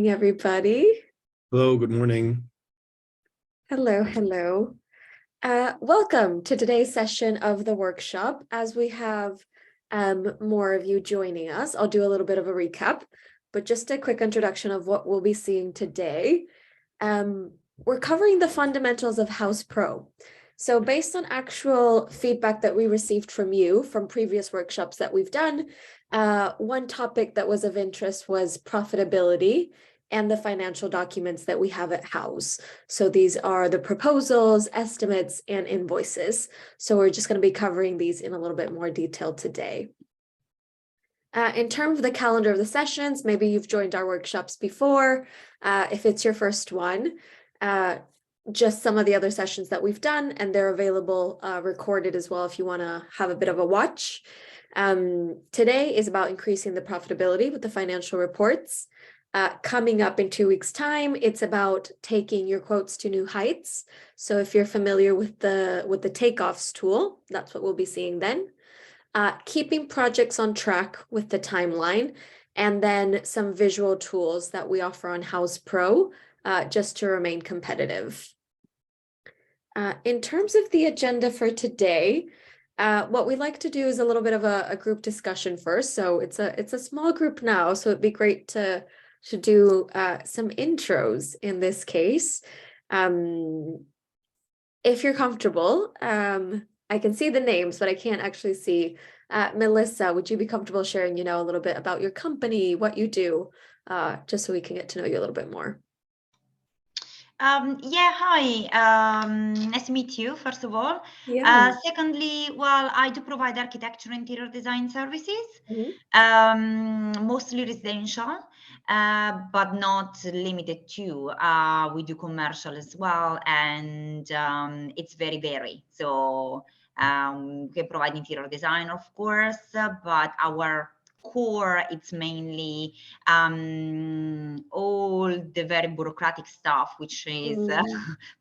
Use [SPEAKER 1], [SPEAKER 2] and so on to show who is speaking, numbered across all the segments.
[SPEAKER 1] Everybody.
[SPEAKER 2] Hello, good morning.
[SPEAKER 1] Hello. Welcome to today's session of the workshop. As we have more of you joining us, I'll do a little bit of a recap, but just a quick introduction of what we'll be seeing today. We're covering the fundamentals of Houzz Pro. So based on actual feedback that we received from you from previous workshops that we've done, one topic that was of interest was profitability and the financial documents that we have at Houzz. So these are the proposals, estimates, and invoices. So we're just going to be covering these in a little bit more detail today. In terms of the calendar of the sessions, maybe you've joined our workshops before. If it's your first one, just some of the other sessions that we've done, and they're available recorded as well if you want to have a bit of a watch. Today is about increasing the profitability with the financial reports. Coming up in 2 weeks' time, it's about taking your quotes to new heights. So if you're familiar with the takeoffs tool, that's what we'll be seeing then. Keeping projects on track with the timeline, and then some visual tools that we offer on Houzz Pro just to remain competitive. In terms of the agenda for today, what we like to do is a little bit of a group discussion first. So it's a small group now, so it'd be great to do some intros in this case. If you're comfortable, I can see the names, but I can't actually see. Melissa, would you be comfortable sharing, a little bit about your company, what you do, just so we can get to know you a little bit more?
[SPEAKER 3] Yeah, hi. Nice to meet you, first of all.
[SPEAKER 1] Yeah.
[SPEAKER 3] Secondly, well, I do provide architecture and interior design services, mostly residential, but not limited to. We do commercial as well, and it's very varied. So we provide interior design, of course, but our core, it's mainly all the very bureaucratic stuff, which is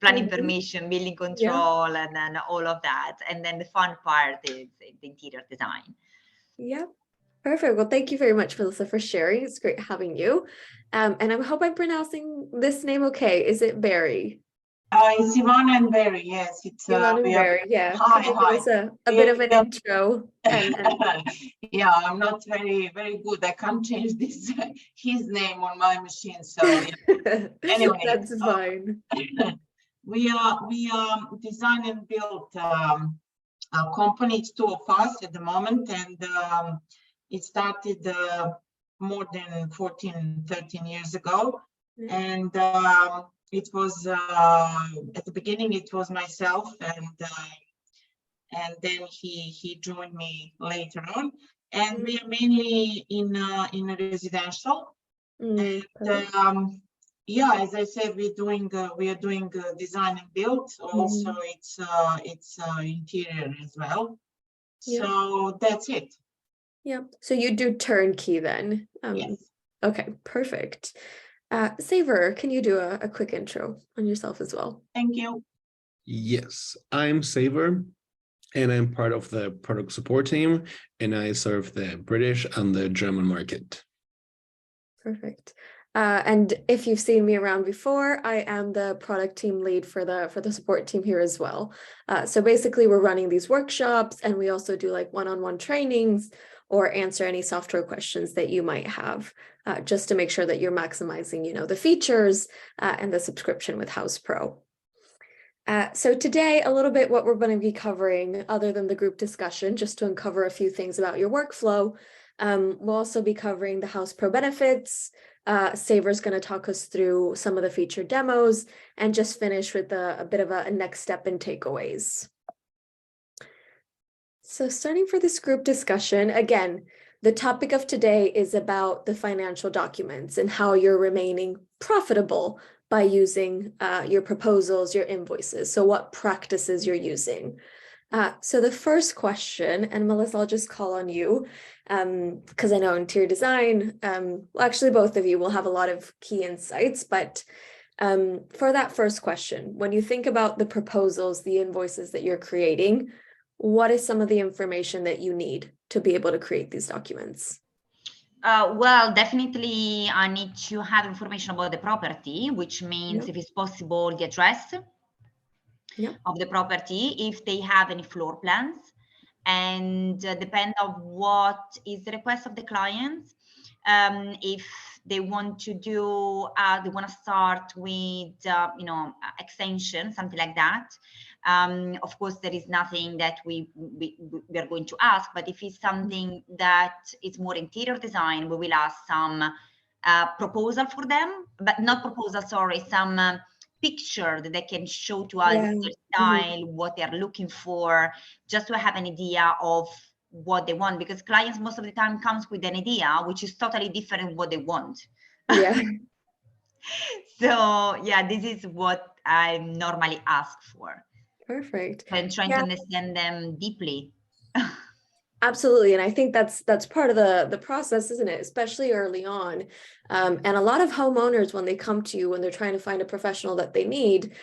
[SPEAKER 3] planning permission, building control, and then all of that. And then the fun part is the interior design.
[SPEAKER 1] Yeah, perfect. Well, thank you very much, Melissa, for sharing. It's great having you. And I hope I'm pronouncing this name okay. Is it Barry?
[SPEAKER 4] It's Ivana and Barry, yes. It's
[SPEAKER 1] Ivana and Barry, yeah.
[SPEAKER 4] Hi.
[SPEAKER 1] Give us a bit of an intro.
[SPEAKER 4] Yeah, I'm not very good. I can't change his name on my machine. So yeah. Anyway,
[SPEAKER 1] that's fine.
[SPEAKER 4] We design and build a company. It's 2 of us at the moment, and it started more than 13 years ago. And it was at the beginning it was myself, and then he joined me later on, and we are mainly in a residential. And yeah, as I said, we are doing design and build. Also, it's interior as well. So that's it.
[SPEAKER 1] Yeah. So you do turnkey then?
[SPEAKER 4] Yes.
[SPEAKER 1] Okay, perfect. Saver, can you do a quick intro on yourself as well?
[SPEAKER 4] Thank you.
[SPEAKER 2] Yes, I'm Saver, and I'm part of the product support team, and I serve the British and the German market.
[SPEAKER 1] Perfect. And if you've seen me around before, I am the product team lead for the support team here as well. So basically, we're running these workshops, and we also do like one-on-one trainings or answer any software questions that you might have, just to make sure that you're maximizing, the features and the subscription with Houzz Pro. So today, a little bit what we're going to be covering, other than the group discussion, just to uncover a few things about your workflow. We'll also be covering the Houzz Pro benefits. Saver's going to talk us through some of the feature demos, and just finish with a bit of a next step and takeaways. So starting for this group discussion, again, the topic of today is about the financial documents and how you're remaining profitable by using your proposals, your invoices. So what practices you're using. So the first question, and Melissa, I'll just call on you, because I know interior design, well, actually both of you will have a lot of key insights, but for that first question, when you think about the proposals, the invoices that you're creating, what is some of the information that you need to be able to create these documents?
[SPEAKER 3] Well, definitely I need to have information about the property, which means
[SPEAKER 1] Yeah.
[SPEAKER 3] if it's possible, the address
[SPEAKER 1] Yeah.
[SPEAKER 3] of the property, if they have any floor plans, and depend on what is the request of the client. If they want to do, they want to start with, extension, something like that. Of course, there is nothing that we are going to ask, but if it's something that is more interior design, we will ask some proposal for them, but not proposal, sorry, some picture that they can show to us
[SPEAKER 1] Yeah.
[SPEAKER 3] their style, what they're looking for, just to have an idea of what they want, because clients most of the time comes with an idea which is totally different what they want.
[SPEAKER 1] Yeah.
[SPEAKER 3] So yeah, this is what I normally ask for.
[SPEAKER 1] Perfect.
[SPEAKER 3] I'm trying to understand them deeply.
[SPEAKER 1] Absolutely. And I think that's part of the process, isn't it? Especially early on. And a lot of homeowners, when they come to you, when they're trying to find a professional that they need,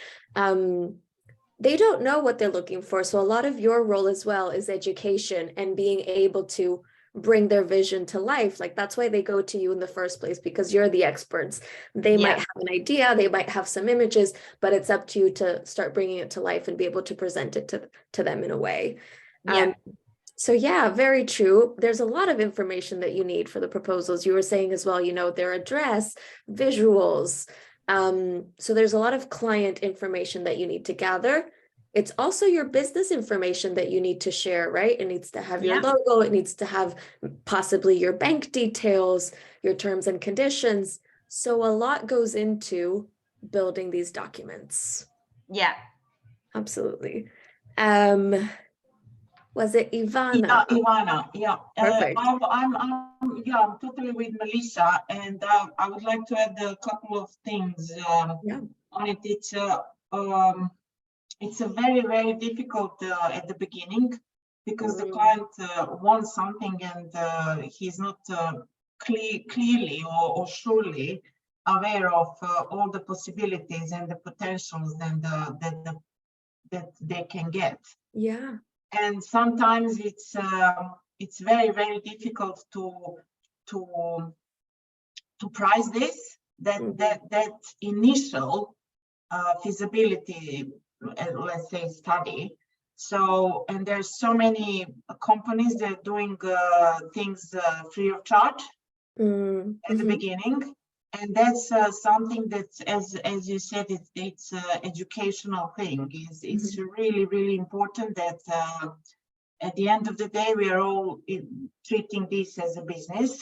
[SPEAKER 1] they don't know what they're looking for. So a lot of your role as well is education and being able to bring their vision to life. Like that's why they go to you in the first place, because you're the experts. They might have an idea, they might have some images, but it's up to you to start bringing it to life and be able to present it to them in a way. So yeah, very true. There's a lot of information that you need for the proposals. You were saying as well, their address, visuals. So there's a lot of client information that you need to gather. It's also your business information that you need to share, right? It needs to have your logo. It needs to have possibly your bank details, your terms and conditions. So a lot goes into building these documents.
[SPEAKER 3] Yeah.
[SPEAKER 1] Absolutely. Was it Ivana?
[SPEAKER 4] Yeah, Ivana. Yeah.
[SPEAKER 1] Perfect.
[SPEAKER 4] I'm totally with Melissa, and I would like to add a couple of things on it. It's a very, very difficult at the beginning, because the client wants something and he's not clearly or surely aware of all the possibilities and the potentials that they can get.
[SPEAKER 1] Yeah.
[SPEAKER 4] And sometimes it's very, very difficult to price this, that initial feasibility, let's say, study. So, and there's so many companies that are doing things free of charge at the beginning. And that's something that's, as you said, it's educational thing. It's really, really important that at the end of the day, we are all treating this as a business,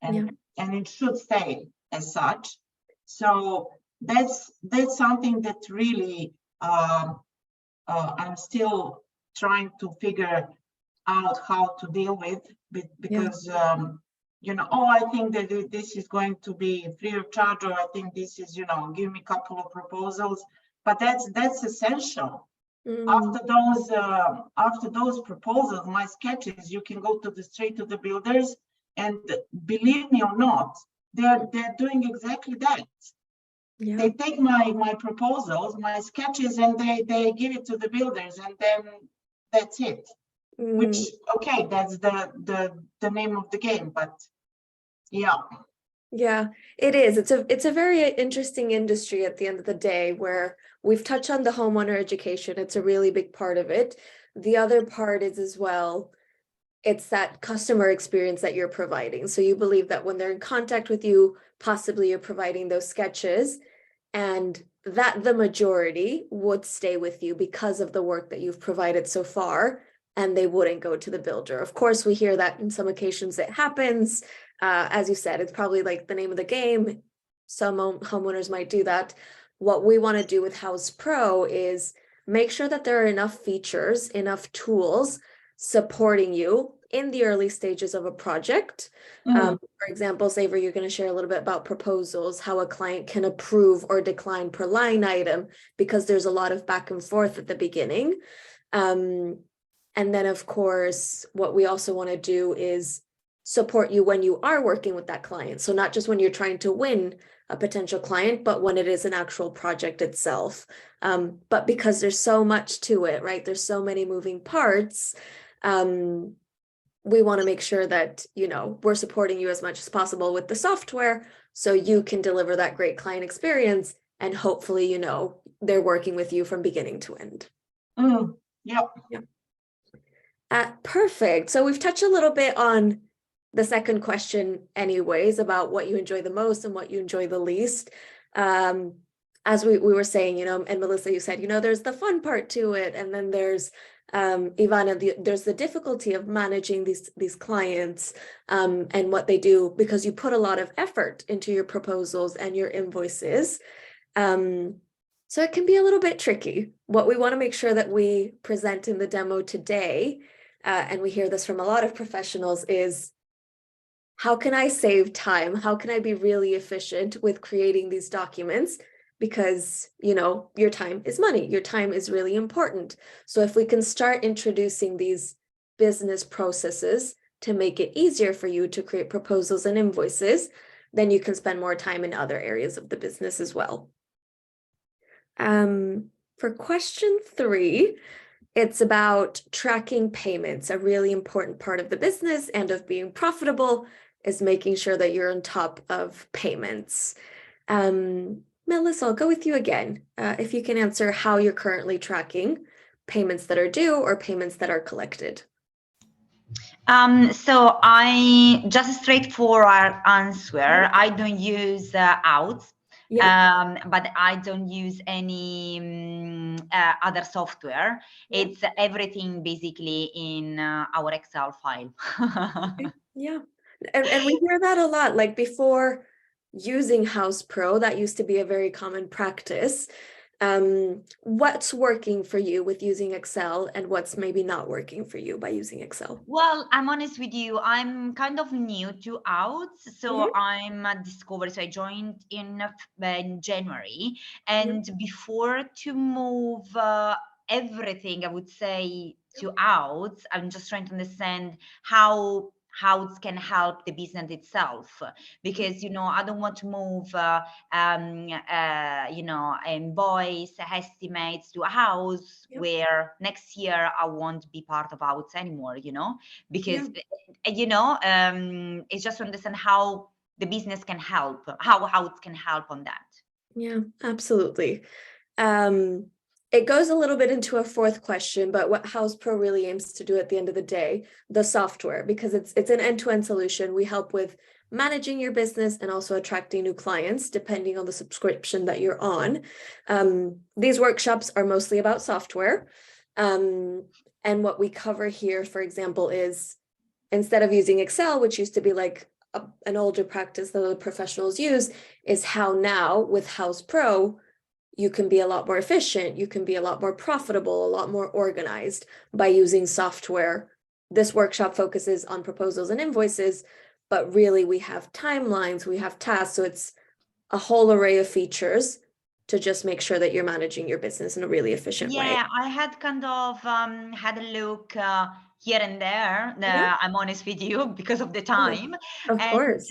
[SPEAKER 4] and it should stay as such. So that's something that really I'm still trying to figure out how to deal with, because I think that this is going to be free of charge, or I think this is, give me a couple of proposals, but that's essential. After those proposals, my sketches, you can go straight to the builders, and believe me or not, they're doing exactly that. They take my proposals, my sketches, and they give it to the builders, and then that's it. Which, okay, that's the name of the game, but
[SPEAKER 1] yeah, it is. It's a very interesting industry at the end of the day, where we've touched on the homeowner education. It's a really big part of it. The other part is as well, it's that customer experience that you're providing. So you believe that when they're in contact with you, possibly you're providing those sketches, and that the majority would stay with you because of the work that you've provided so far, and they wouldn't go to the builder. Of course, we hear that in some occasions it happens. As you said, it's probably like the name of the game. Some homeowners might do that. What we want to do with Houzz Pro is make sure that there are enough features, enough tools supporting you in the early stages of a project. For example, Saver, you're going to share a little bit about proposals, how a client can approve or decline per line item, because there's a lot of back and forth at the beginning. And then, of course, what we also want to do is support you when you are working with that client. So not just when you're trying to win a potential client, but when it is an actual project itself. But because there's so much to it, right? There's so many moving parts. we want to make sure that, you know, we're supporting you as much as possible with the software so you can deliver that great client experience, and hopefully, you know, they're working with you from beginning to end.
[SPEAKER 4] Yep.
[SPEAKER 1] Perfect. So we've touched a little bit on the second question anyways, about what you enjoy the most and what you enjoy the least. As we were saying, you know, and Melissa, you said, you know, there's the fun part to it, and then there's Ivana, there's the difficulty of managing these clients and what they do, because you put a lot of effort into your proposals and your invoices. So it can be a little bit tricky. What we want to make sure that we present in the demo today, and we hear this from a lot of professionals, is how can I save time? How can I be really efficient with creating these documents? Because, you know, your time is money. Your time is really important. So if we can start introducing these business processes to make it easier for you to create proposals and invoices, then you can spend more time in other areas of the business as well. For question 3, it's about tracking payments. A really important part of the business and of being profitable is making sure that you're on top of payments. Melissa, I'll go with you again. If you can answer how you're currently tracking payments that are due or payments that are collected.
[SPEAKER 3] So I just a straightforward answer. I don't use Houzz.
[SPEAKER 1] Yeah.
[SPEAKER 3] But I don't use any other software. It's everything basically in our Excel file.
[SPEAKER 1] Yeah. And we hear that a lot. Like before using Houzz Pro, that used to be a very common practice. What's working for you with using Excel, and what's maybe not working for you by using Excel?
[SPEAKER 3] Well, I'm honest with you, I'm kind of new to Houzz, so I'm a discovery. So I joined in January, and before to move everything, I would say, to Houzz, I'm just trying to understand how it can help the business itself, because, you know, I don't want to move you know, invoice estimates to a Houzz where next year I won't be part of Houzz anymore, you know, because you know, it's just to understand how the business can help, how it can help on that.
[SPEAKER 1] Yeah, absolutely. It goes a little bit into a fourth question, but what Houzz Pro really aims to do at the end of the day, the software, because it's an end-to-end solution. We help with managing your business and also attracting new clients, depending on the subscription that you're on. These workshops are mostly about software. And what we cover here, for example, is instead of using Excel, which used to be like an older practice that the professionals use, is how now with Houzz Pro, you can be a lot more efficient, you can be a lot more profitable, a lot more organized by using software. This workshop focuses on proposals and invoices, but really we have timelines, we have tasks, so it's a whole array of features to just make sure that you're managing your business in a really efficient way.
[SPEAKER 3] Yeah, I had kind of had a look here and there. I'm honest with you, because of the time.
[SPEAKER 1] Of course.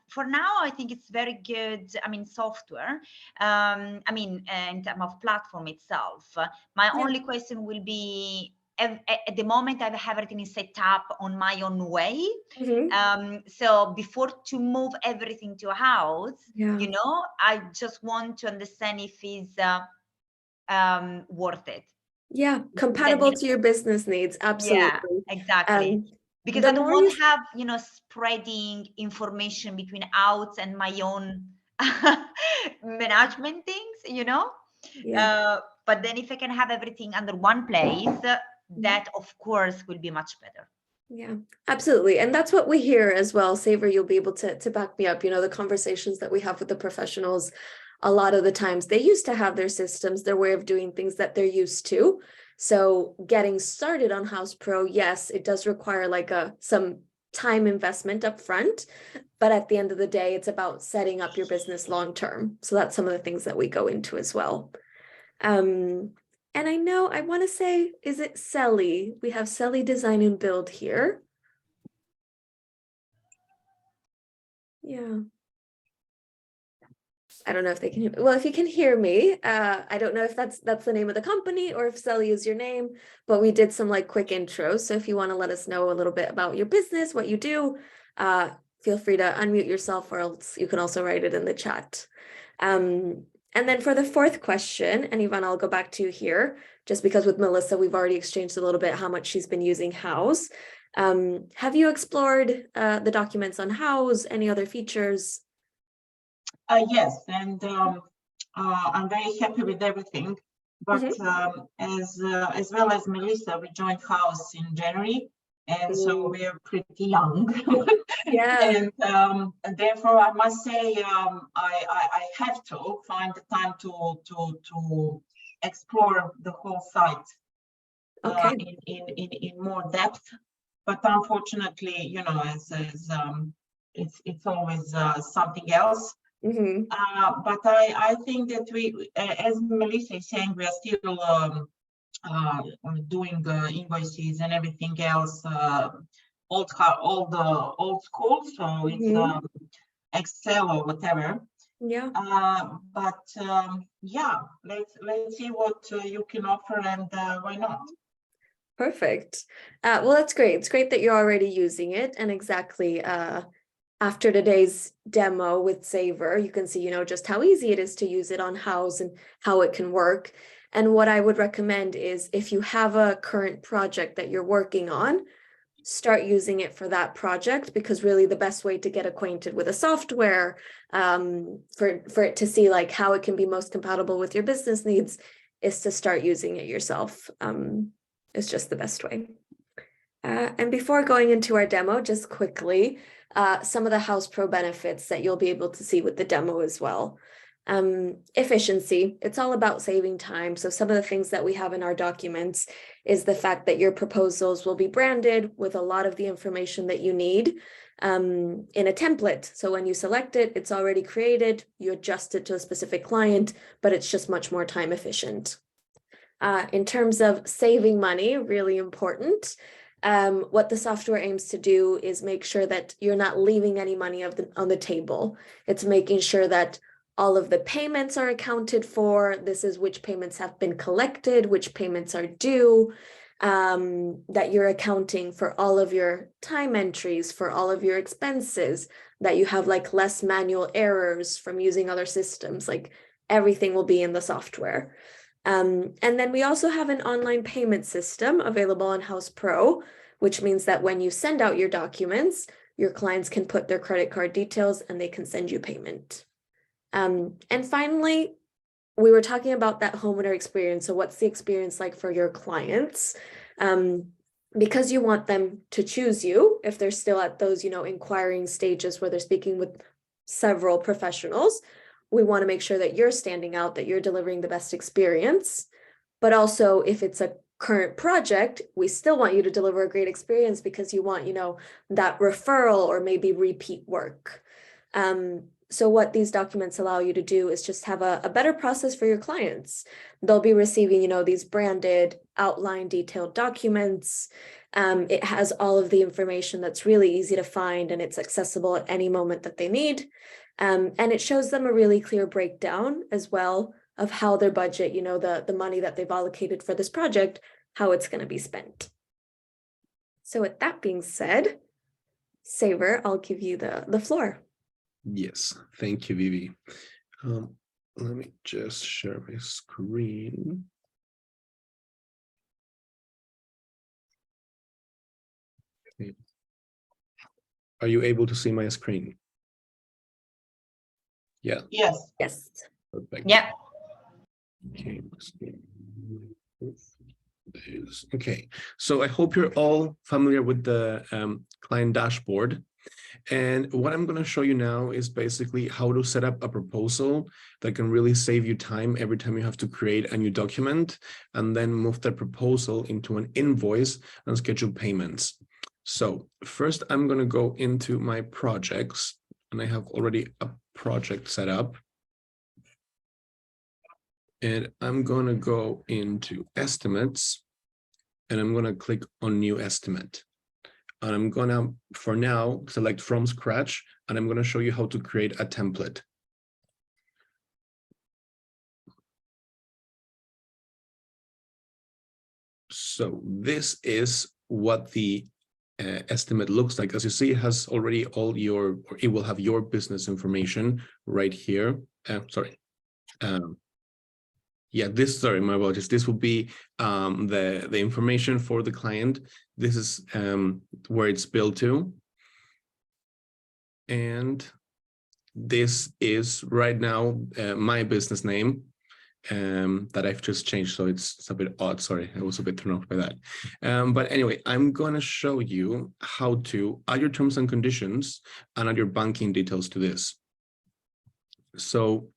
[SPEAKER 3] For now, I think it's very good. I mean, software. I mean, in terms of platform itself. My only question will be, at the moment, I have everything set up on my own way. So before to move everything to a Houzz, you know, I just want to understand if it's worth it.
[SPEAKER 1] Yeah, compatible to your business needs. Absolutely.
[SPEAKER 3] Yeah, exactly. Because I don't want to have, you know, spreading information between Houzz and my own management things, you know. But then if I can have everything under one place, that of course will be much better.
[SPEAKER 1] Yeah, absolutely. And that's what we hear as well. Saver, you'll be able to back me up. You know, the conversations that we have with the professionals, a lot of the times they used to have their systems, their way of doing things that they're used to. So getting started on Houzz Pro, yes, it does require like some time investment up front, but at the end of the day, it's about setting up your business long term. So that's some of the things that we go into as well. And I know, I want to say, is it Selly? We have Selly Design and Build here. Yeah. I don't know if they can, well, if you can hear me, I don't know if that's the name of the company or if Sally is your name, but we did some like quick intros. So if you want to let us know a little bit about your business, what you do, feel free to unmute yourself, or else you can also write it in the chat. And then for the fourth question, and Ivan, I'll go back to you here, just because with Melissa, we've already exchanged a little bit how much she's been using Houzz. Have you explored the documents on Houzz, any other features?
[SPEAKER 4] Yes, and I'm very happy with everything. But as well as Melissa, we joined Houzz in January, and so we are pretty young.
[SPEAKER 1] Yeah.
[SPEAKER 4] And therefore, I must say, I have to find the time to explore the whole site in more depth. But unfortunately, you know, it's always something else. But I think that we, as Melissa is saying, we are still doing invoices and everything else, all the old school. So it's Excel or whatever.
[SPEAKER 1] Yeah.
[SPEAKER 4] Yeah, let's see what you can offer, and why not?
[SPEAKER 1] Perfect. Well, that's great. It's great that you're already using it, and exactly after today's demo with Saver, you can see, you know, just how easy it is to use it on Houzz and how it can work. And what I would recommend is if you have a current project that you're working on, start using it for that project, because really the best way to get acquainted with a software, for it to see like how it can be most compatible with your business needs, is to start using it yourself. It's just the best way. And before going into our demo, just quickly, some of the Houzz Pro benefits that you'll be able to see with the demo as well. Efficiency, it's all about saving time. So some of the things that we have in our documents is the fact that your proposals will be branded with a lot of the information that you need in a template. So when you select it, it's already created, you adjust it to a specific client, but it's just much more time efficient. In terms of saving money, really important. What the software aims to do is make sure that you're not leaving any money on the table. It's making sure that all of the payments are accounted for. This is which payments have been collected, which payments are due, that you're accounting for all of your time entries, for all of your expenses, that you have like less manual errors from using other systems. Like everything will be in the software. And then we also have an online payment system available on Houzz Pro, which means that when you send out your documents, your clients can put their credit card details and they can send you payment. And finally, we were talking about that homeowner experience. So what's the experience like for your clients? Because you want them to choose you if they're still at those, you know, inquiring stages where they're speaking with several professionals. We want to make sure that you're standing out, that you're delivering the best experience. But also, if it's a current project, we still want you to deliver a great experience because you want, you know, that referral or maybe repeat work. So what these documents allow you to do is just have a better process for your clients. They'll be receiving, you know, these branded, outline, detailed documents. It has all of the information that's really easy to find, and it's accessible at any moment that they need. And it shows them a really clear breakdown as well of how their budget, you know, the money that they've allocated for this project, how it's going to be spent. So with that being said, Saver, I'll give you the floor.
[SPEAKER 2] Yes, thank you, Vivi. Let me just share my screen. Okay. Are you able to see my screen? Yeah.
[SPEAKER 4] Yes.
[SPEAKER 1] Yes.
[SPEAKER 2] Perfect.
[SPEAKER 3] Yeah.
[SPEAKER 2] Okay. Okay. So I hope you're all familiar with the client dashboard. And what I'm going to show you now is basically how to set up a proposal that can really save you time every time you have to create a new document and then move that proposal into an invoice and schedule payments. So first, I'm going to go into my projects, and I have already a project set up. And I'm going to go into estimates, and I'm going to click on new estimate. And I'm going to, for now, select from scratch, and I'm going to show you how to create a template. So this is what the estimate looks like. As you see, it has already all your, or it will have your business information right here. Sorry. Yeah, sorry, my apologies. This will be the information for the client. This is where it's billed to. And this is right now my business name that I've just changed. So it's a bit odd. Sorry, I was a bit thrown off by that. But anyway, I'm going to show you how to add your terms and conditions and add your banking details to this. So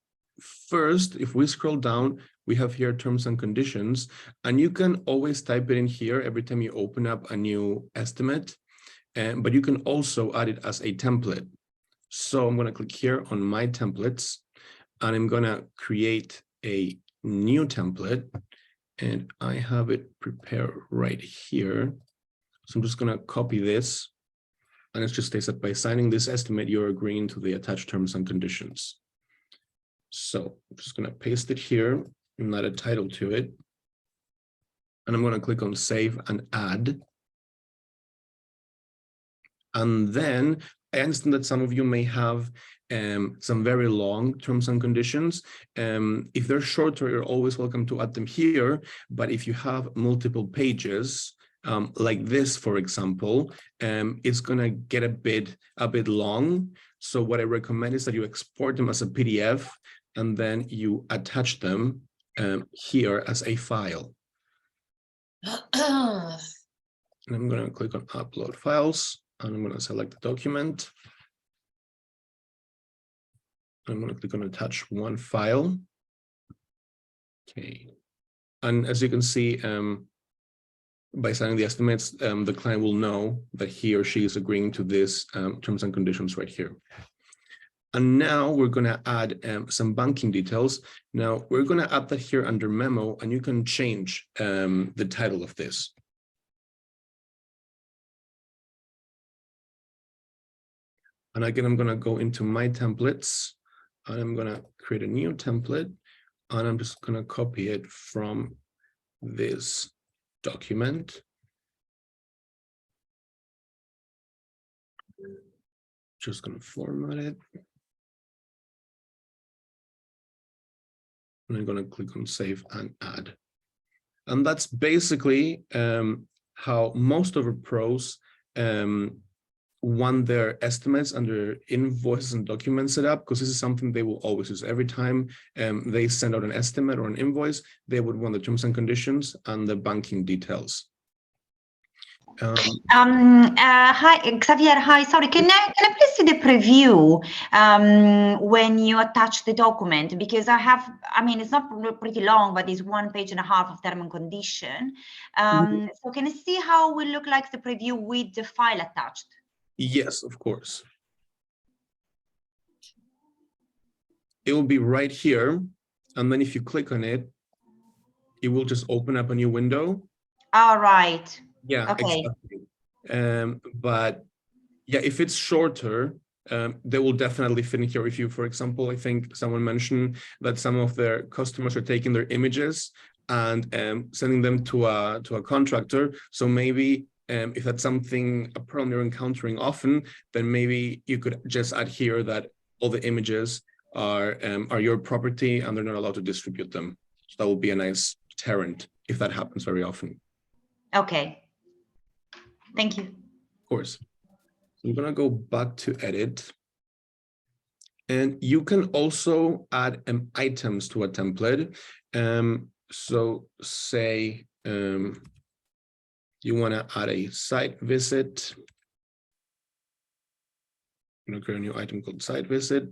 [SPEAKER 2] first, if we scroll down, we have here terms and conditions, and you can always type it in here every time you open up a new estimate, but you can also add it as a template. So I'm going to click here on my templates, and I'm going to create a new template, and I have it prepared right here. So I'm just going to copy this, and it just states that by signing this estimate, you're agreeing to the attached terms and conditions. So I'm just going to paste it here and add a title to it. And I'm going to click on save and add. And then I understand that some of you may have some very long terms and conditions. If they're shorter, you're always welcome to add them here. But if you have multiple pages, like this, for example, it's going to get a bit long. So what I recommend is that you export them as a PDF, and then you attach them here as a file. And I'm going to click on upload files, and I'm going to select the document. I'm going to click on attach one file. Okay. And as you can see, by signing the estimates, the client will know that he or she is agreeing to this terms and conditions right here. And now we're going to add some banking details. Now we're going to add that here under memo, and you can change the title of this. And again, I'm going to go into my templates, and I'm going to create a new template, and I'm just going to copy it from this document. Just going to format it. And I'm going to click on save and add. And that's basically how most of our pros want their estimates and their invoices and documents set up, because this is something they will always use. Every time they send out an estimate or an invoice, they would want the terms and conditions and the banking details.
[SPEAKER 3] Hi, Xavier. Hi, sorry. Can I please see the preview when you attach the document? Because I mean, it's not pretty long, but it's 1.5 pages of term and condition. So can I see how it will look like the preview with the file attached?
[SPEAKER 2] Yes, of course. It will be right here. And then if you click on it, it will just open up a new window.
[SPEAKER 3] All right.
[SPEAKER 2] Yeah,
[SPEAKER 3] okay.
[SPEAKER 2] Exactly. But yeah, if it's shorter, they will definitely fit in here. If you, for example, I think someone mentioned that some of their customers are taking their images and sending them to a contractor. So maybe if that's a problem you're encountering often, then maybe you could just add here that all the images are your property and they're not allowed to distribute them. So that will be a nice deterrent if that happens very often.
[SPEAKER 3] Okay. Thank you.
[SPEAKER 2] Of course. So I'm going to go back to edit. And you can also add items to a template. So say you want to add a site visit. I'm going to create a new item called site visit.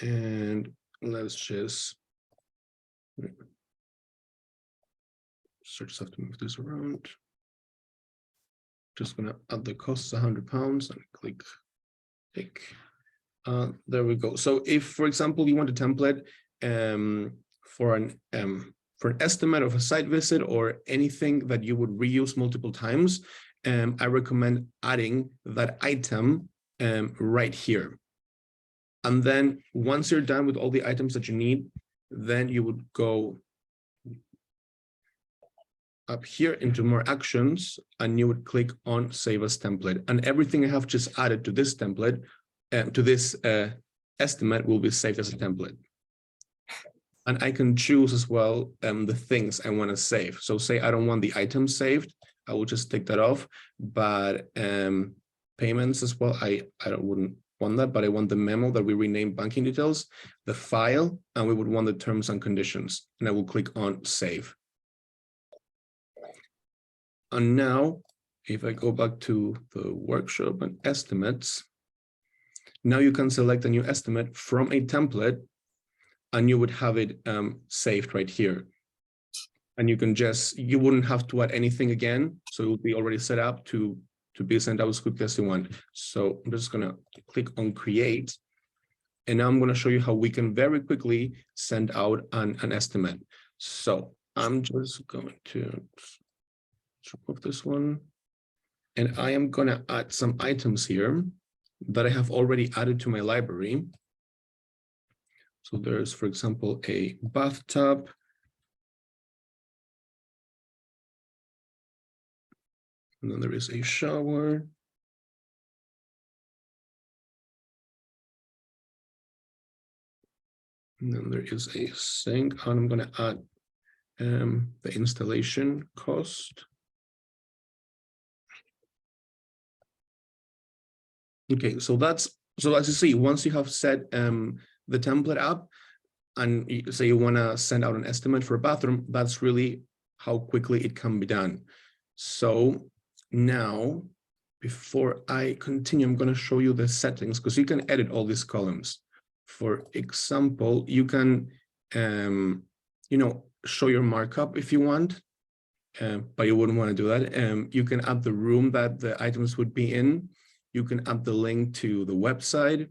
[SPEAKER 2] And let's just have to move this around. Just going to add the costs £100 and click tick. There we go. So if, for example, you want a template for an estimate of a site visit or anything that you would reuse multiple times, I recommend adding that item right here. And then once you're done with all the items that you need, then you would go up here into more actions, and you would click on save as template, and everything I have just added to this template, to this estimate, will be saved as a template. And I can choose as well the things I want to save. So say I don't want the item saved, I will just take that off. But payments as well, I wouldn't want that, but I want the memo that we rename banking details, the file, and we would want the terms and conditions. And I will click on save. And now, if I go back to the workshop and estimates, now you can select a new estimate from a template, and you would have it saved right here. And you can just, you wouldn't have to add anything again. So it will be already set up to be sent out as quickly as you want. So I'm just gonna click on create. And now I'm gonna show you how we can very quickly send out an estimate. So I'm just going to remove this one. And I am gonna add some items here that I have already added to my library. So there's, for example, a bathtub. And then there is a shower. And then there is a sink, and I'm going to add the installation cost. Okay, so as you see, once you have set the template up, and you say you want to send out an estimate for a bathroom, that's really how quickly it can be done. So now, before I continue, I'm going to show you the settings, because you can edit all these columns. For example, you can, show your markup if you want, but you wouldn't want to do that. You can add the room that the items would be in. You can add the link to the website,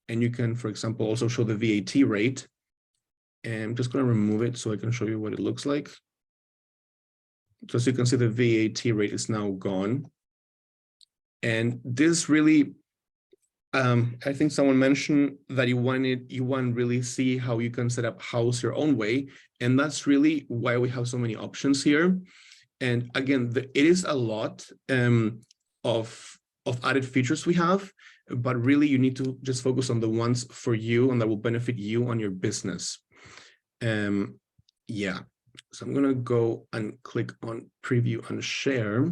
[SPEAKER 2] and you can, for example, also show the VAT rate. And I'm just going to remove it so I can show you what it looks like. So as you can see, the VAT rate is now gone. And this really, I think someone mentioned that you want really see how you can set up Houzz your own way. And that's really why we have so many options here. And again, it is a lot of added features we have, but really you need to just focus on the ones for you and that will benefit you on your business. Yeah, so I'm gonna go and click on preview and share.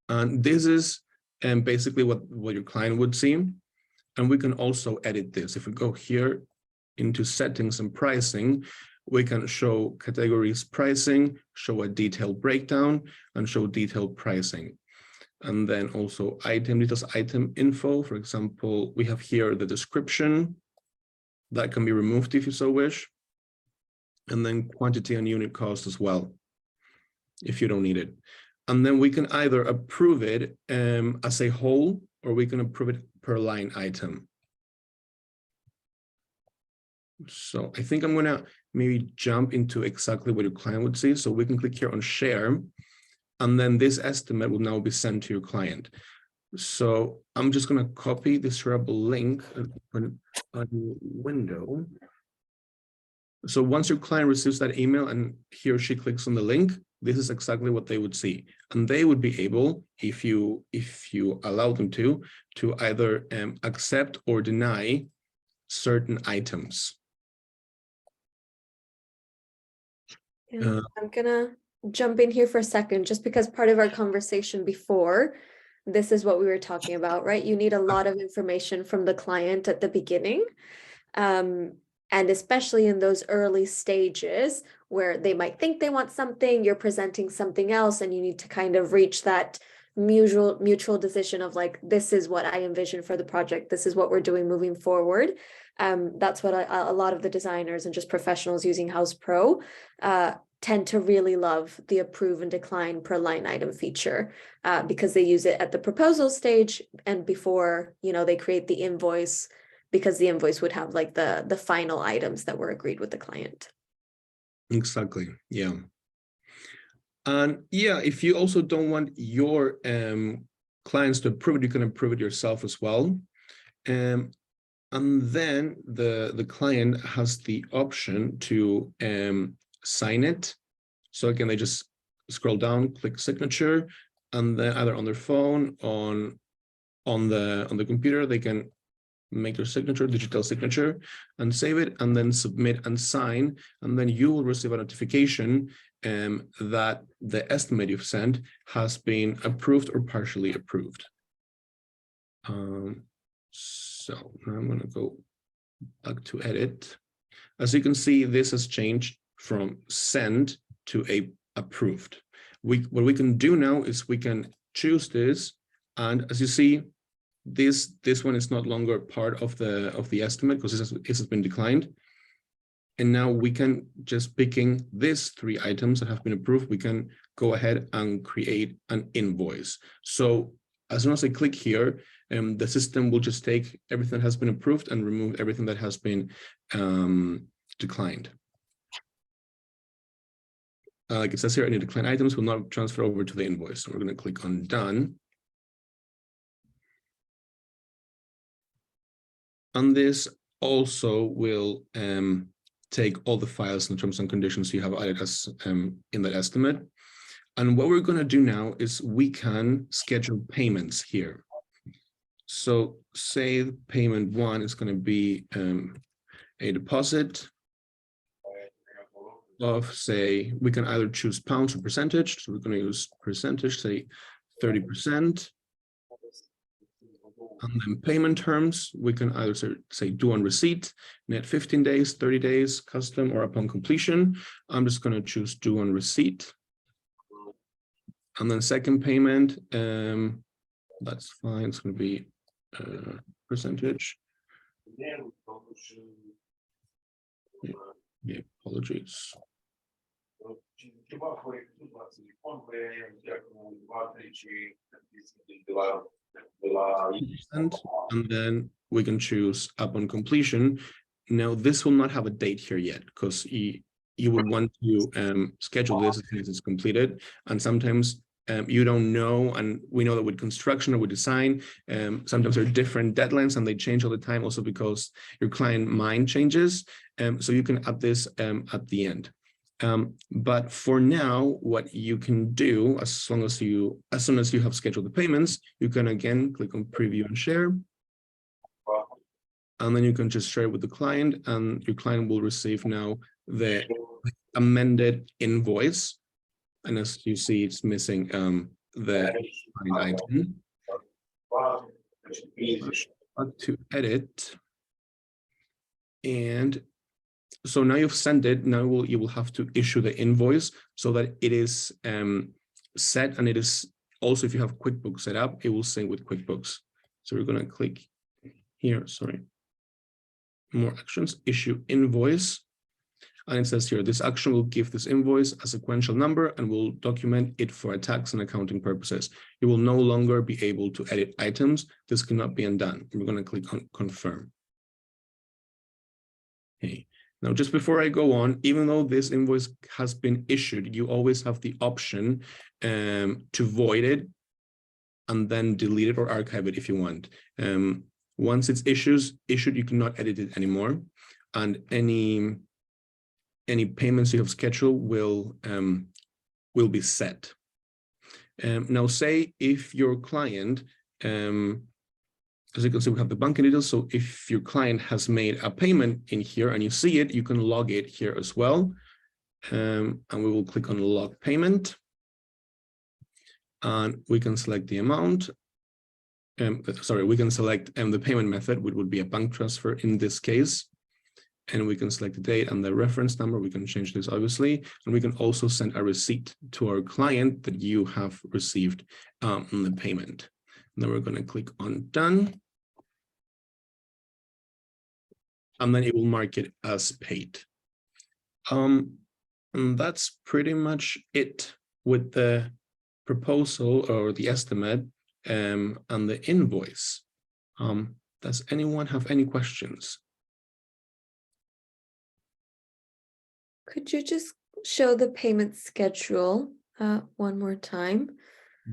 [SPEAKER 2] And this is basically what your client would see. And we can also edit this. If we go here into settings and pricing, we can show categories pricing, show a detailed breakdown, and show detailed pricing. And then also item details, item info. For example, we have here the description that can be removed if you so wish. And then quantity and unit cost as well, if you don't need it. And then we can either approve it as a whole, or we can approve it per line item. So I think I'm gonna maybe jump into exactly what your client would see. So we can click here on share, and then this estimate will now be sent to your client. So I'm just gonna copy this shareable link and open a new window. So once your client receives that email and he or she clicks on the link, this is exactly what they would see. And they would be able, if you allow them to either accept or deny certain items.
[SPEAKER 1] Yeah, I'm gonna jump in here for a second, just because part of our conversation before, this is what we were talking about, right? You need a lot of information from the client at the beginning. And especially in those early stages where they might think they want something, you're presenting something else, and you need to kind of reach that mutual decision of like, this is what I envision for the project. This is what we're doing moving forward. That's what a lot of the designers and just professionals using Houzz Pro tend to really love, the approve and decline per line item feature, because they use it at the proposal stage and before, they create the invoice, because the invoice would have like the final items that were agreed with the client.
[SPEAKER 2] Exactly, yeah. And yeah, if you also don't want your clients to approve it, you can approve it yourself as well. And then the client has the option to sign it. So again, they just scroll down, click signature, and then either on their phone, on the computer, they can make their signature, digital signature, and save it, and then submit and sign, and then you will receive a notification that the estimate you've sent has been approved or partially approved. So now I'm going to go back to edit. As you can see, this has changed from send to a approved. What we can do now is we can choose this, and as you see, this one is not longer part of the estimate because it has been declined. And now we can, just picking these 3 items that have been approved, we can go ahead and create an invoice. So as soon as I click here, the system will just take everything that has been approved and remove everything that has been declined. Like it says here, any declined items will not transfer over to the invoice. So we're going to click on done. And this also will take all the files and terms and conditions you have added as in that estimate. And what we're going to do now is we can schedule payments here. So say payment 1 is going to be a deposit of, say, we can either choose pounds or percentage. So we're going to use percentage, say 30%. And then payment terms, we can either say due on receipt, net 15 days, 30 days, custom, or upon completion. I'm just going to choose due on receipt. And then second payment, that's fine. It's going to be percentage. Yeah, apologies. And then we can choose upon completion. Now this will not have a date here yet because you would want to schedule this as soon as it's completed, and sometimes you don't know, and we know that with construction or with design, sometimes there are different deadlines and they change all the time, also because your client mind changes, so you can add this at the end. But for now, what you can do, as soon as you have scheduled the payments, you can again click on preview and share, and then you can just share it with the client, and your client will receive now the amended invoice. And as you see, it's missing the item. To edit, and so now you've sent it. Now you will have to issue the invoice so that it is set, and it is also, if you have QuickBooks set up, it will sync with QuickBooks. So we're going to click here. Sorry, more actions, issue invoice. And it says here, this action will give this invoice a sequential number and will document it for tax and accounting purposes. You will no longer be able to edit items. This cannot be undone. We're going to click on confirm. Okay. Now, just before I go on, even though this invoice has been issued, you always have the option to void it and then delete it or archive it if you want. Once it's issued, you cannot edit it anymore. And any payments you have scheduled will be set. Now, say if your client, as you can see, we have the banking details. So if your client has made a payment in here and you see it, you can log it here as well. And we will click on log payment. And we can select the amount. We can select the payment method, which would be a bank transfer in this case. And we can select the date and the reference number. We can change this, obviously. And we can also send a receipt to our client that you have received the payment. And then we're going to click on done. And then it will mark it as paid. And that's pretty much it with the proposal or the estimate and the invoice. Does anyone have any questions?
[SPEAKER 1] Could you just show the payment schedule one more time?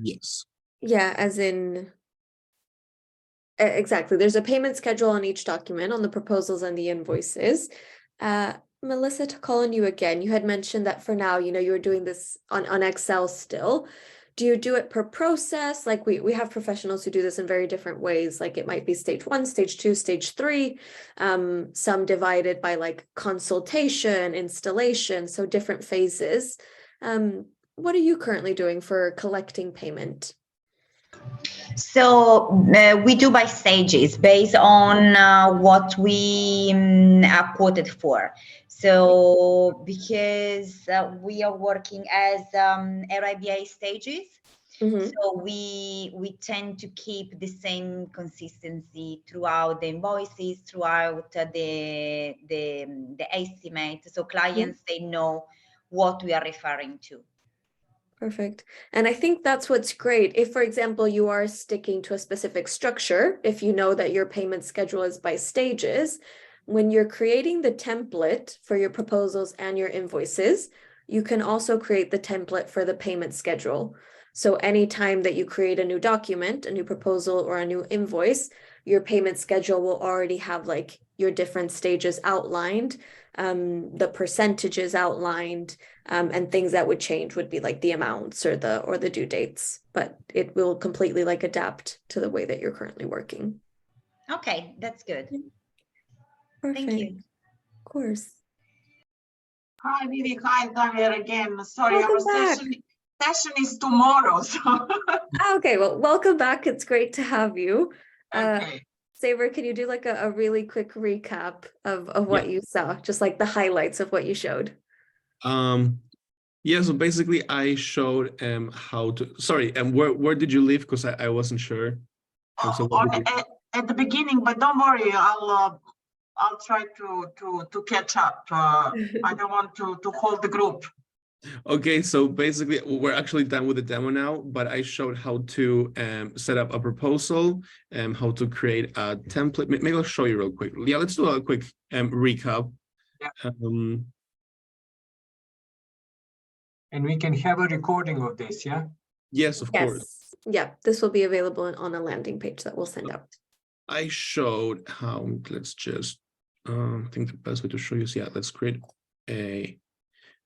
[SPEAKER 2] Yes.
[SPEAKER 1] Yeah, as in, exactly. There's a payment schedule on each document on the proposals and the invoices. Melissa, to call on you again, you had mentioned that for now, you were doing this on Excel still. Do you do it per process? Like we have professionals who do this in very different ways. Like it might be stage 1, stage 2, stage 3, some divided by like consultation, installation, so different phases. What are you currently doing for collecting payment?
[SPEAKER 3] So we do by stages based on what we are quoted for. So because we are working as RIBA stages, so we tend to keep the same consistency throughout the invoices, throughout the estimate. So clients, they know what we are referring to.
[SPEAKER 1] Perfect. And I think that's what's great. If, for example, you are sticking to a specific structure, if you know that your payment schedule is by stages, when you're creating the template for your proposals and your invoices, you can also create the template for the payment schedule. So anytime that you create a new document, a new proposal, or a new invoice, your payment schedule will already have like your different stages outlined, the percentages outlined, and things that would change would be like the amounts or the due dates, but it will completely like adapt to the way that you're currently working.
[SPEAKER 3] Okay, that's good.
[SPEAKER 1] Perfect.
[SPEAKER 3] Thank you.
[SPEAKER 1] Of course.
[SPEAKER 4] Hi, Vivi. Hi, Daniel again. Sorry,
[SPEAKER 1] Welcome
[SPEAKER 4] our session is tomorrow. So.
[SPEAKER 1] Okay, well, welcome back. It's great to have you.
[SPEAKER 4] Okay.
[SPEAKER 1] Saber, can you do like a really quick recap of what you saw, just like the highlights of what you showed?
[SPEAKER 2] Yeah, so basically I showed how to, sorry, where did you leave? Because I wasn't sure. So
[SPEAKER 4] At the beginning, but don't worry, I'll try to catch up. I don't want to hold the group.
[SPEAKER 2] Okay, so basically we're actually done with the demo now, but I showed how to set up a proposal and how to create a template. Maybe I'll show you real quick. Yeah, let's do a quick recap.
[SPEAKER 4] Yeah.
[SPEAKER 5] And we can have a recording of this, yeah?
[SPEAKER 2] Yes, of course.
[SPEAKER 1] Yeah, this will be available on a landing page that we'll send out.
[SPEAKER 2] I showed how, let's just, I think the best way to show you is, yeah, let's create a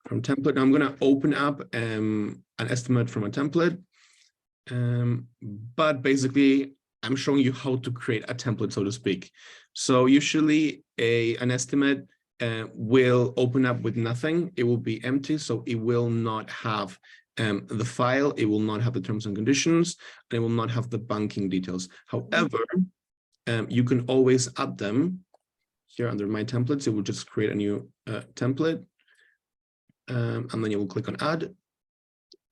[SPEAKER 2] from template. Now I'm going to open up an estimate from a template. But basically, I'm showing you how to create a template, so to speak. So usually an estimate will open up with nothing. It will be empty, so it will not have the file, it will not have the terms and conditions, and it will not have the banking details. However, you can always add them here under my templates. It will just create a new template, and then you will click on add.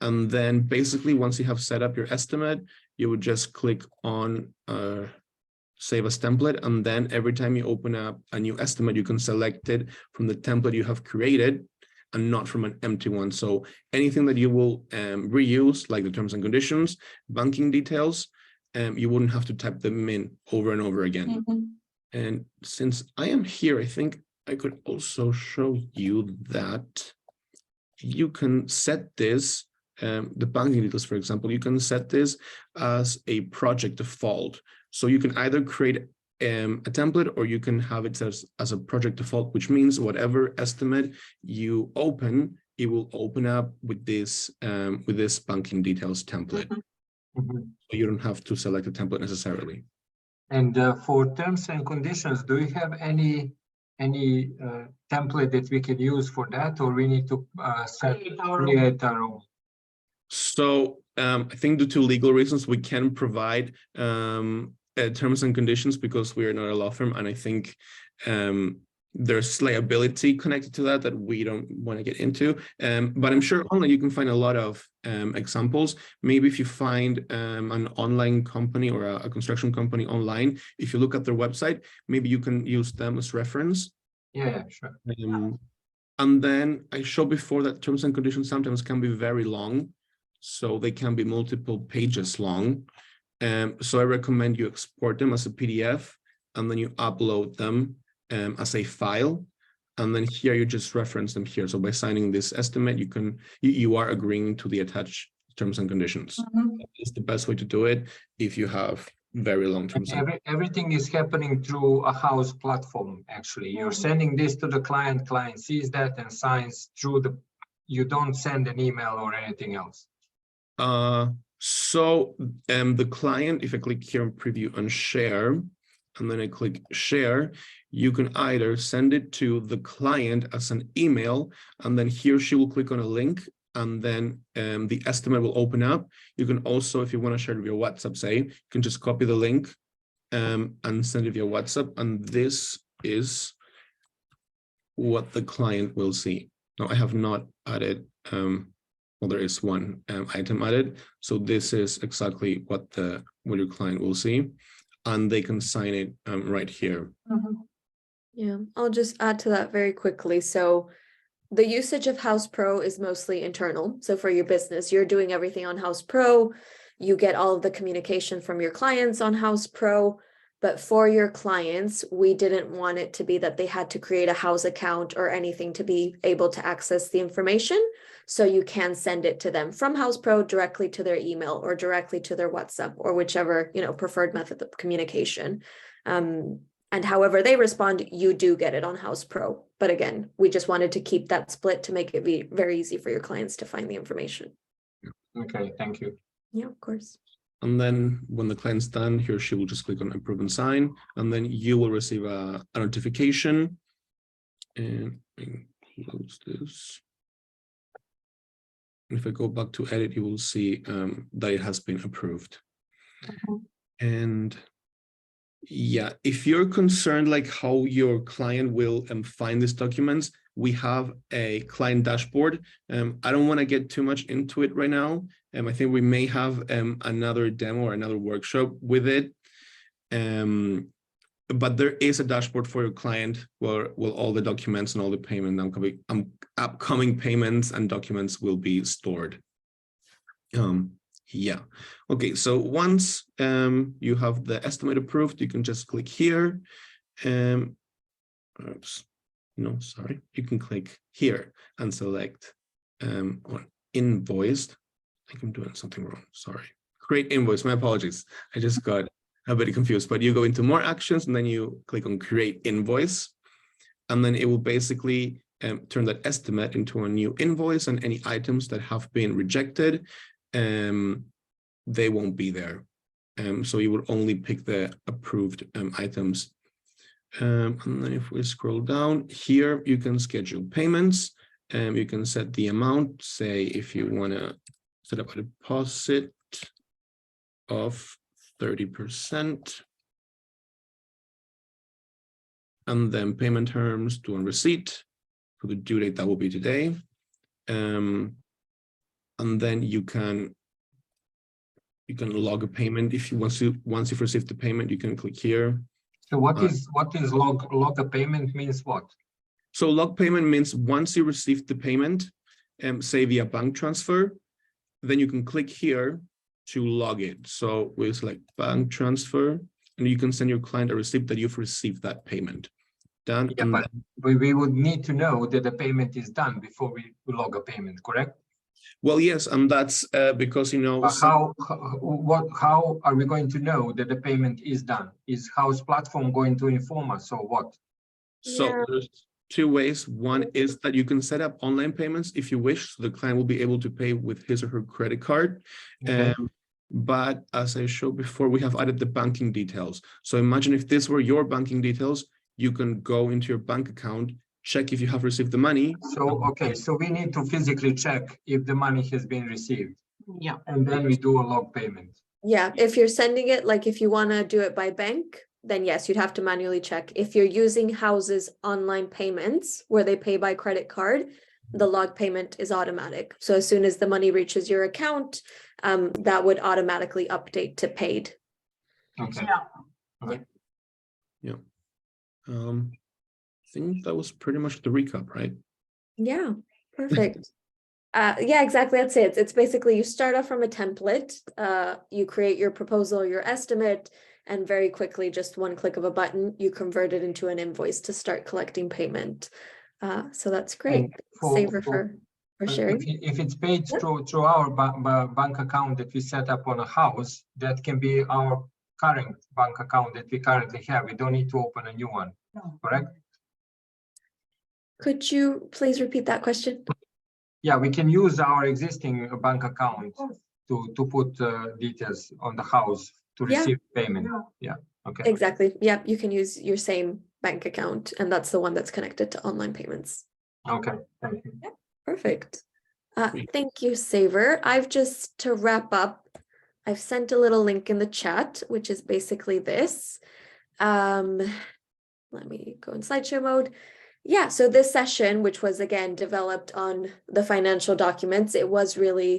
[SPEAKER 2] And then basically, once you have set up your estimate, you would just click on save as template. And then every time you open up a new estimate, you can select it from the template you have created and not from an empty one. So anything that you will reuse, like the terms and conditions, banking details, you wouldn't have to type them in over and over again. And since I am here, I think I could also show you that you can set this, the banking details, for example, you can set this as a project default. So you can either create a template, or you can have it as a project default, which means whatever estimate you open, it will open up with this banking details template. So you don't have to select a template necessarily.
[SPEAKER 5] And for terms and conditions, do you have any template that we can use for that, or we need to create our own?
[SPEAKER 2] So I think due to legal reasons, we can provide terms and conditions because we are not a law firm, and I think there's liability connected to that we don't want to get into. But I'm sure online you can find a lot of examples. Maybe if you find an online company or a construction company online, if you look at their website, maybe you can use them as reference.
[SPEAKER 5] Yeah, sure.
[SPEAKER 2] And then I showed before that terms and conditions sometimes can be very long, so they can be multiple pages long. So I recommend you export them as a PDF, and then you upload them as a file, and then here you just reference them here. So by signing this estimate, you are agreeing to the attached terms and conditions. It's the best way to do it if you have very long-term.
[SPEAKER 5] Everything is happening through a Houzz platform. Actually, you're sending this to the client. Client sees that and signs through the. You don't send an email or anything else.
[SPEAKER 2] So the client, if I click here on preview and share, and then I click share, you can either send it to the client as an email, and then he or she will click on a link, and then the estimate will open up. You can also, if you want to share it via WhatsApp, say, you can just copy the link and send it via WhatsApp, and this is what the client will see. Now, I have not added, well, there is one item added. So this is exactly what your client will see, and they can sign it right here.
[SPEAKER 1] Yeah, I'll just add to that very quickly. So the usage of Houzz Pro is mostly internal. So for your business, you're doing everything on Houzz Pro. You get all of the communication from your clients on Houzz Pro. But for your clients, we didn't want it to be that they had to create a Houzz account or anything to be able to access the information. So you can send it to them from Houzz Pro directly to their email or directly to their WhatsApp or whichever, preferred method of communication. And however they respond, you do get it on Houzz Pro. But again, we just wanted to keep that split to make it be very easy for your clients to find the information.
[SPEAKER 5] Okay, thank you.
[SPEAKER 1] Yeah, of course.
[SPEAKER 2] And then when the client's done, he or she will just click on approve and sign, and then you will receive a notification. And close this. And if I go back to edit, you will see that it has been approved. And yeah, if you're concerned like how your client will find these documents, we have a client dashboard. I don't want to get too much into it right now. I think we may have another demo or another workshop with it. But there is a dashboard for your client where all the documents and all the payment upcoming payments and documents will be stored. Yeah. Okay. So once you have the estimate approved, you can just click here. Oops. No, sorry. You can click here and select on invoiced. I think I'm doing something wrong. Sorry. Create invoice. My apologies. I just got a bit confused, but you go into more actions and then you click on create invoice, and then it will basically turn that estimate into a new invoice, and any items that have been rejected, they won't be there. So you will only pick the approved items. And then if we scroll down here, you can schedule payments, and you can set the amount. Say if you want to set up a deposit of 30%, and then payment terms, due on receipt, for the due date that will be today. And then you can log a payment. If you once you've received the payment, you can click here.
[SPEAKER 5] So what is log a payment means what?
[SPEAKER 2] So log payment means once you receive the payment, say via bank transfer, then you can click here to log it. So we select bank transfer, and you can send your client a receipt that you've received that payment. Done.
[SPEAKER 5] Yeah, but we would need to know that the payment is done before we log a payment, correct?
[SPEAKER 2] Well, yes, and that's because
[SPEAKER 5] how are we going to know that the payment is done? Is Houzz platform going to inform us or what?
[SPEAKER 2] So
[SPEAKER 1] Yeah.
[SPEAKER 2] there's two ways. One is that you can set up online payments if you wish, so the client will be able to pay with his or her credit card.
[SPEAKER 5] Okay.
[SPEAKER 2] But as I showed before, we have added the banking details. So imagine if this were your banking details, you can go into your bank account, check if you have received the money.
[SPEAKER 5] So, okay, so we need to physically check if the money has been received.
[SPEAKER 4] Yeah.
[SPEAKER 5] And then we do a log payment.
[SPEAKER 1] Yeah, if you're sending it, like if you want to do it by bank, then yes, you'd have to manually check. If you're using Houzz's online payments where they pay by credit card, the log payment is automatic. So as soon as the money reaches your account, that would automatically update to paid.
[SPEAKER 5] Okay.
[SPEAKER 2] Yeah. I think that was pretty much the recap, right?
[SPEAKER 1] Yeah, perfect. Yeah, exactly. That's it. It's basically you start off from a template, you create your proposal, your estimate, and very quickly, just one click of a button, you convert it into an invoice to start collecting payment. So that's great. Saver for sharing.
[SPEAKER 5] If it's paid through our bank account that we set up on a Houzz, that can be our current bank account that we currently have. We don't need to open a new one, correct?
[SPEAKER 1] Could you please repeat that question?
[SPEAKER 5] Yeah, we can use our existing bank account to put details on the house to
[SPEAKER 1] Yeah.
[SPEAKER 5] receive payment. Yeah, okay.
[SPEAKER 1] Exactly. Yeah, you can use your same bank account, and that's the one that's connected to online payments.
[SPEAKER 5] Okay, thank you.
[SPEAKER 1] Perfect. Thank you, Saver. I've just, to wrap up, I've sent a little link in the chat, which is basically this. Let me go in slideshow mode. Yeah, so this session, which was again developed on the financial documents, it was really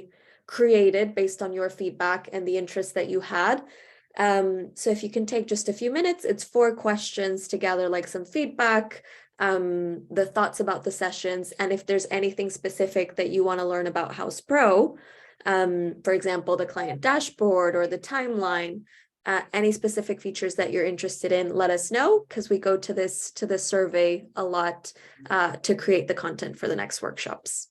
[SPEAKER 1] created based on your feedback and the interest that you had. So if you can take just a few minutes, it's 4 questions to gather like some feedback, the thoughts about the sessions, and if there's anything specific that you want to learn about Houzz Pro, for example, the client dashboard or the timeline, any specific features that you're interested in, let us know, because we go to this survey a lot to create the content for the next workshops.